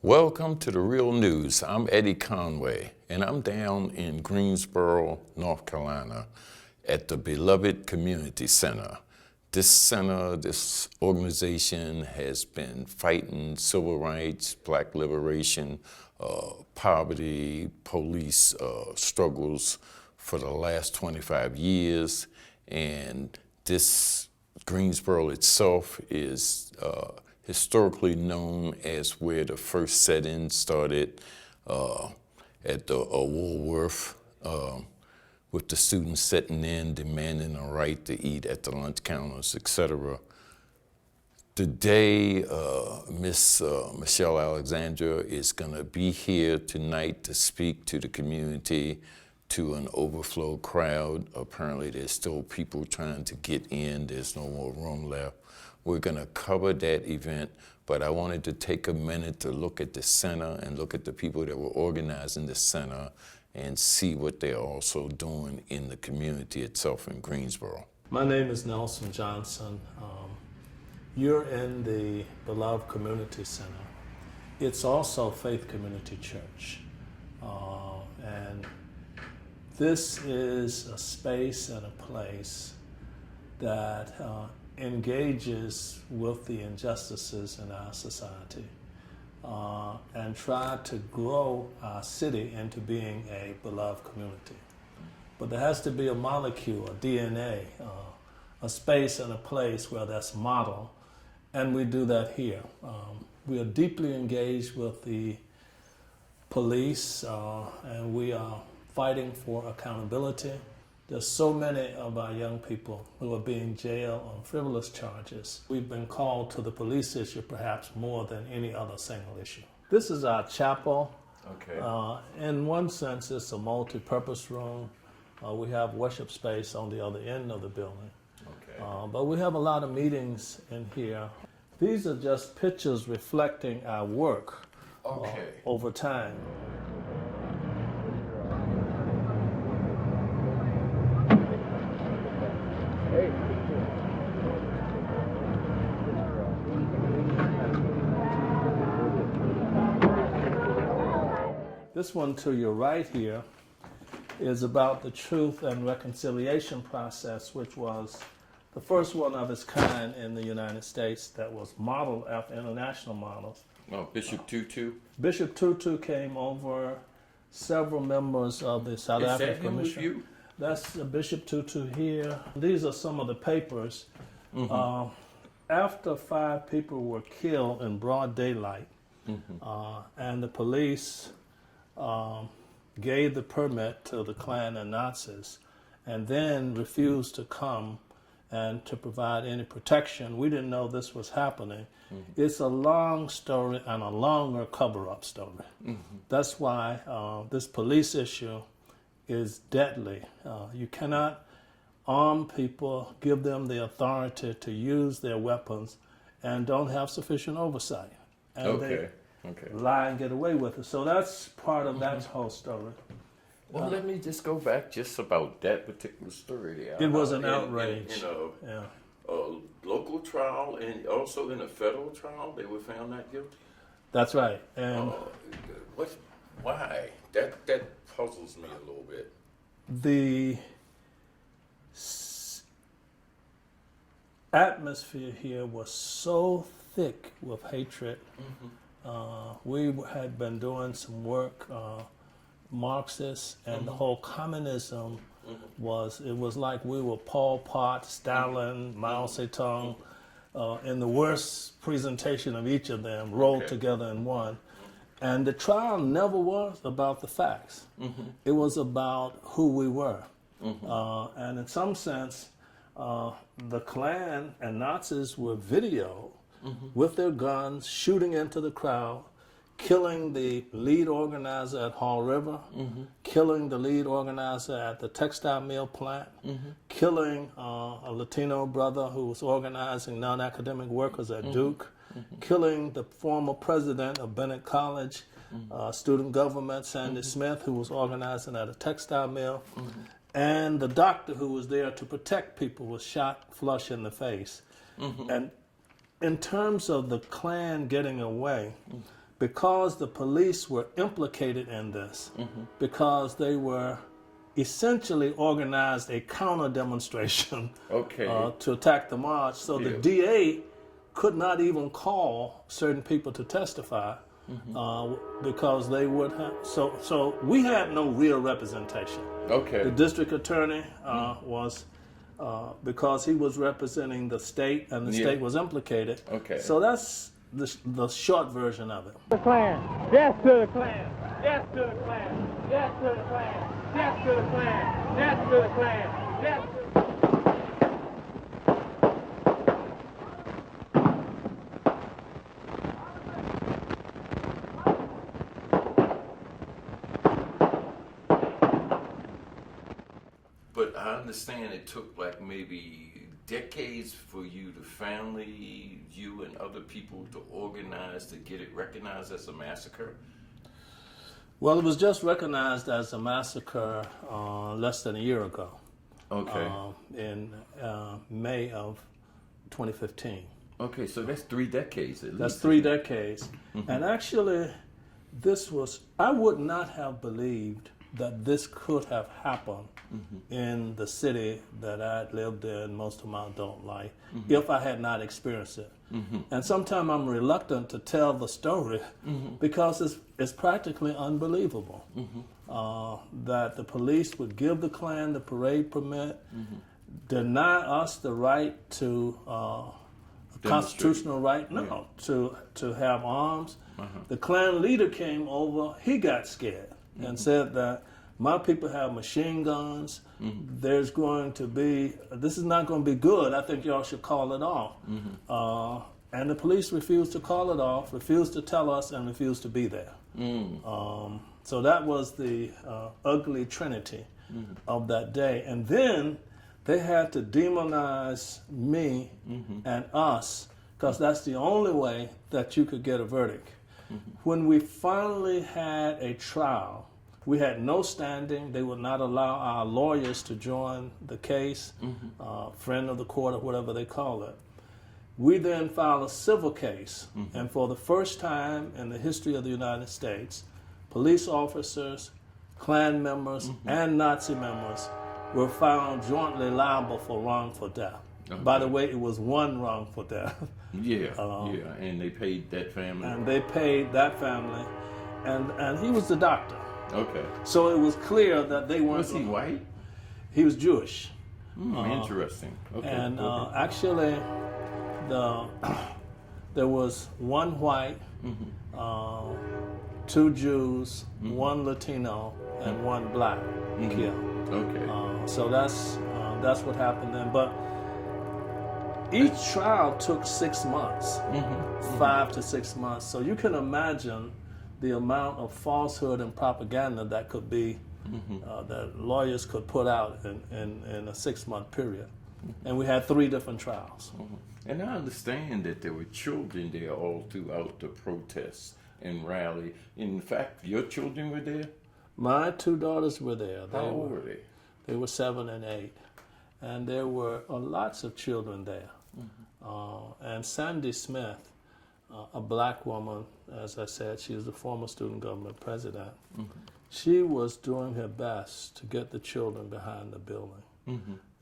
Welcome to the Real News. I'm Eddie Conway, and I'm down in Greensboro, North Carolina, at the beloved Community Center. This organization has been fighting civil rights, black liberation, poverty, police struggles for the last 25 years. And this Greensboro itself is historically known as where the first set-in started at the Woolworth, with the students sitting in, demanding a right to eat at the lunch counters, etc. Today, Miss Michelle Alexandra is going to be here tonight to speak to the community, to an overflow crowd. Apparently, there's still people trying to get in. There's no more room left. We're going to cover that event, but I wanted to take a minute to look at the center and look at the people that were organizing the center and see what they're also doing in the community itself in Greensboro. My name is Nelson Johnson. You're in the beloved Community Center. It's also Faith Community Church. And this is a space and a place that engages with the injustices in our society and try to grow our city into being a beloved community. But there has to be a molecule, a DNA, a space and a place where that's modeled, and we do that here. We are deeply engaged with the police, and we are fighting for accountability. There's so many of our young people who are being jailed on frivolous charges. We've been called to the police issue perhaps more than any other single issue. This is our chapel. Okay. In one sense, it's a multi-purpose room. We have worship space on the other end of the building. Okay. But we have a lot of meetings in here. These are just pictures reflecting our work over time. This one to your right here is about the Truth and Reconciliation process, which was the first one of its kind in the United States that was modeled after international models. Oh, Bishop Tutu? Bishop Tutu came over, several members of the South African Commission. With you? That's Bishop Tutu here. These are some of the papers. Mm-hmm. After 5 people were killed in broad daylight, and the police gave the permit to the Klan and Nazis, and then refused to come and to provide any protection. We didn't know this was happening. Mm-hmm. It's a long story and a longer cover-up story. Mm-hmm. That's why this police issue is deadly. You cannot arm people, give them the authority to use their weapons, and don't have sufficient oversight. And they lie and get away with it. So that's part of that whole story. Well, let me just go back just about that particular story there. It was an outrage. In a local trial and also in a federal trial, they were found not guilty? That's right. And why? That puzzles me a little bit. The atmosphere here was so thick with hatred. We had been doing some work, Marxists, and the whole communism was like we were Pol Pot, Stalin, Mao Zedong, in the worst presentation of each of them rolled together in one. And the trial never was about the facts. It was about who we were. And in some sense, the Klan and Nazis were videoed with their guns, shooting into the crowd, killing the lead organizer at Hall River, killing the lead organizer at the textile mill plant, killing a Latino brother who was organizing non-academic workers at Duke, killing the former president of Bennett College, student government, Sandy Smith, who was organizing at a textile mill, and the doctor who was there to protect people was shot flush in the face. And in terms of the Klan getting away, because the police were implicated in this, because they were essentially organized a counter demonstration to attack the march. So the DA could not even call certain people to testify because they would have. So we had no real representation. The district attorney was. Because he was representing the state and the state was implicated. So that's the short version of it. The Klan. Yes to the Klan. Yes to the Klan. Yes to the Klan. Yes to the Klan. Yes to the Klan. Yes to the But I understand it took like maybe decades for you, the family, you and other people to organize to get it recognized as a massacre. Well, it was just recognized as a massacre less than a year ago. In May of 2015. Okay, so that's 3 decades at least. That's 3 decades. And actually, I would not have believed that this could have happened in the city that I'd lived in most of my adult life if I had not experienced it. And sometimes I'm reluctant to tell the story because it's practically unbelievable that the police would give the Klan the parade permit, deny us the right to constitutional right, to have arms. The Klan leader came over, he got scared and said that my people have machine guns. This is not going to be good. I think y'all should call it off. And the police refused to call it off, refused to tell us, and refused to be there. So that was the ugly trinity of that day. And then they had to demonize me and us, because that's the only way that you could get a verdict. When we finally had a trial, we had no standing. They would not allow our lawyers to join the case, friend of the court or whatever they call it. We then filed a civil case, and for the first time in the history of the United States, police officers, Klan members, and Nazi members were found jointly liable for wrongful death. By the way, it was one wrongful death. And they paid that family. And they paid that family, and he was the doctor. So it was clear that they weren't. Was he white? He was Jewish. Interesting. And actually, there was one white, 2 Jews, 1 Latino, and 1 black killed. So that's what happened then. But each trial took 6 months, 5 to 6 months. So you can imagine the amount of falsehood and propaganda that could be, that lawyers could put out in a 6-month period. And we had 3 different trials. And I understand that there were children there all throughout the protests and rally. In fact, your children were there? My 2 daughters were there. How old were they? They were 7 and 8. And there were lots of children there. And Sandy Smith, a black woman, as I said, she was the former student government president. She was doing her best to get the children behind the building.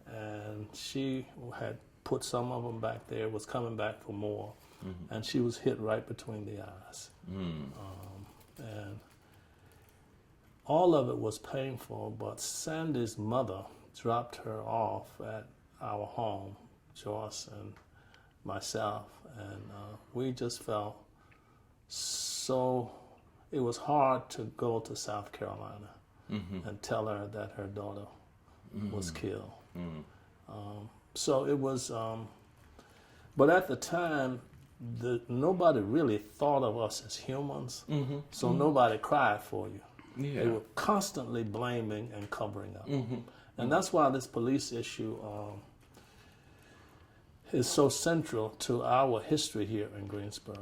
And she had put some of them back there, was coming back for more, and she was hit right between the eyes. And all of it was painful, but Sandy's mother dropped her off at our home, Joyce and myself, and we just felt so, it was hard to go to South Carolina and tell her that her daughter was killed. So it was, but at the time, nobody really thought of us as humans, so nobody cried for you. They were constantly blaming and covering up. And that's why this police issue is so central to our history here in Greensboro.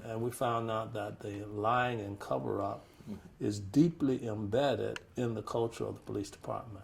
And we found out that the lying and cover-up is deeply embedded in the culture of the police department.